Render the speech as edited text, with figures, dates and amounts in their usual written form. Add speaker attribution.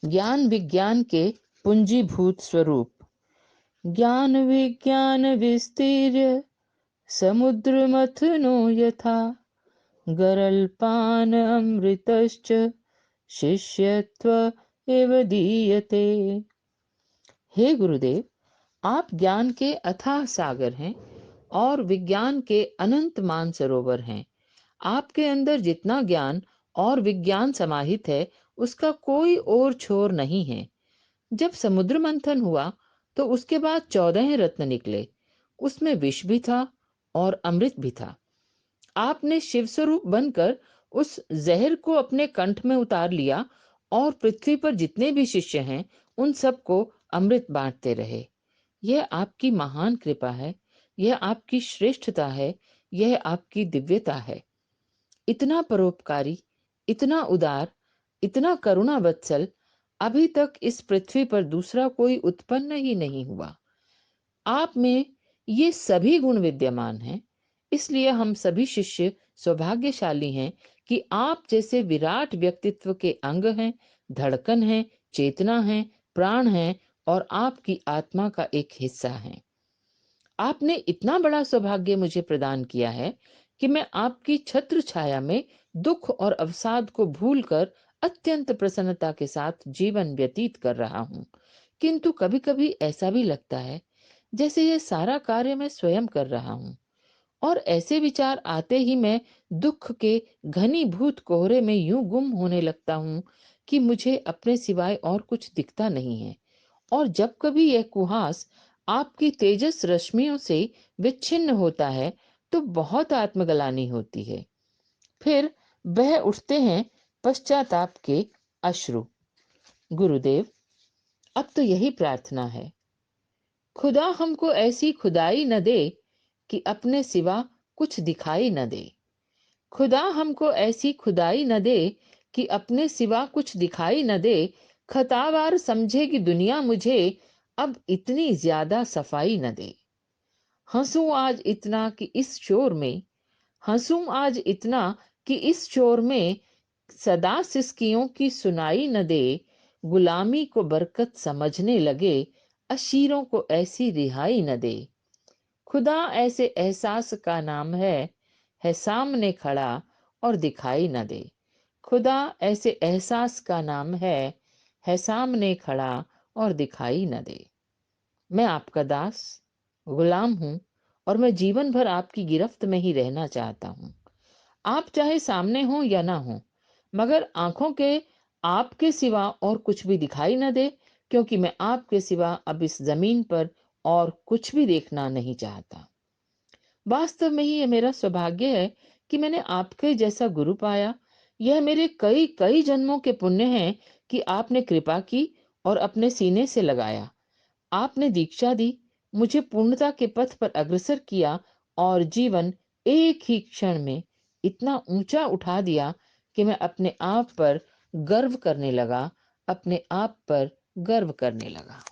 Speaker 1: ज्ञान विज्ञान के पूंजीभूत स्वरूप। ज्ञान विज्ञान विस्तीर्य समुद्र मथनो यथा, गरलपान अमृतश्च शिष्यत्व एव दीयते। हे गुरुदेव, आप ज्ञान के अथाह सागर हैं और विज्ञान के अनंत मानसरोवर हैं। आपके अंदर जितना ज्ञान और विज्ञान समाहित है, उसका कोई और छोर नहीं है। जब समुद्र मंथन हुआ तो उसके बाद 14 रत्न निकले। उसमें विष भी था और अमृत भी था। आपने शिव स्वरूप बनकर उस जहर को अपने कंठ में उतार लिया और पृथ्वी पर जितने भी शिष्य हैं उन सबको अमृत बांटते रहे। यह आपकी महान कृपा है, यह आपकी श्रेष्ठता है, यह आपकी दिव्यता है। इतना परोपकारी, इतना उदार, इतना करुणा वत्सल अभी तक इस पृथ्वी पर दूसरा कोई उत्पन्न ही नहीं हुआ। आप में ये सभी गुण विद्यमान हैं, इसलिए हम सभी शिष्य सौभाग्यशाली हैं कि आप जैसे विराट व्यक्तित्व के अंग हैं, धड़कन हैं, चेतना हैं, प्राण हैं और आपकी आत्मा का एक हिस्सा हैं। आपने इतना बड़ा सौभाग्य मुझे प्रदान किया है कि मैं आपकी छत्र छाया में दुख और अवसाद को भूलकर अत्यंत प्रसन्नता के साथ जीवन व्यतीत कर रहा हूँ। किंतु कभी-कभी ऐसा भी लगता है जैसे यह सारा कार्य मैं स्वयं कर रहा हूँ, और ऐसे विचार आते ही मैं दुख के घनीभूत कोहरे में यूं गुम होने लगता हूँ कि मुझे अपने सिवाय और कुछ दिखता नहीं है। और जब कभी यह कुहास आपकी तेजस रश्मियों से विच्छिन्न होता है तो बहुत आत्मग्लानि होती है। फिर बह उठते हैं पश्चाताप के अश्रु। गुरुदेव, अब तो यही प्रार्थना है, खुदा हमको ऐसी खुदाई न दे कि अपने सिवा कुछ दिखाई न दे। खुदा हमको ऐसी खुदाई न दे कि अपने सिवा कुछ दिखाई न दे। खतावार समझेगी दुनिया मुझे, अब इतनी ज्यादा सफाई न दे। हंसूं आज इतना कि इस शोर में, हंसूं आज इतना कि इस शोर में सदा सिसकियों की सुनाई न दे। गुलामी को बरकत समझने लगे, अशीरों को ऐसी रिहाई न दे। खुदा ऐसे एहसास का नाम है सामने खड़ा और दिखाई न दे। खुदा ऐसे एहसास का नाम है सामने खड़ा और दिखाई न दे। मैं आपका दास, गुलाम हूं और मैं जीवन भर आपकी गिरफ्त में ही रहना चाहता हूं। आप चाहे सामने हो या ना हो, मगर आंखों के आपके सिवा और कुछ भी दिखाई न दे, क्योंकि मैं आपके सिवा अब इस जमीन पर और कुछ भी देखना नहीं चाहता। वास्तव में ही यह मेरा सौभाग्य है कि मैंने आपके जैसा गुरु पाया। यह मेरे कई कई जन्मों के पुण्य हैं कि आपने कृपा की और अपने सीने से लगाया। आपने दीक्षा दी, मुझे पूर्णता के पथ पर अग्रसर किया और जीवन एक ही क्षण में इतना ऊंचा उठा दिया कि मैं अपने आप पर गर्व करने लगा, अपने आप पर गर्व करने लगा।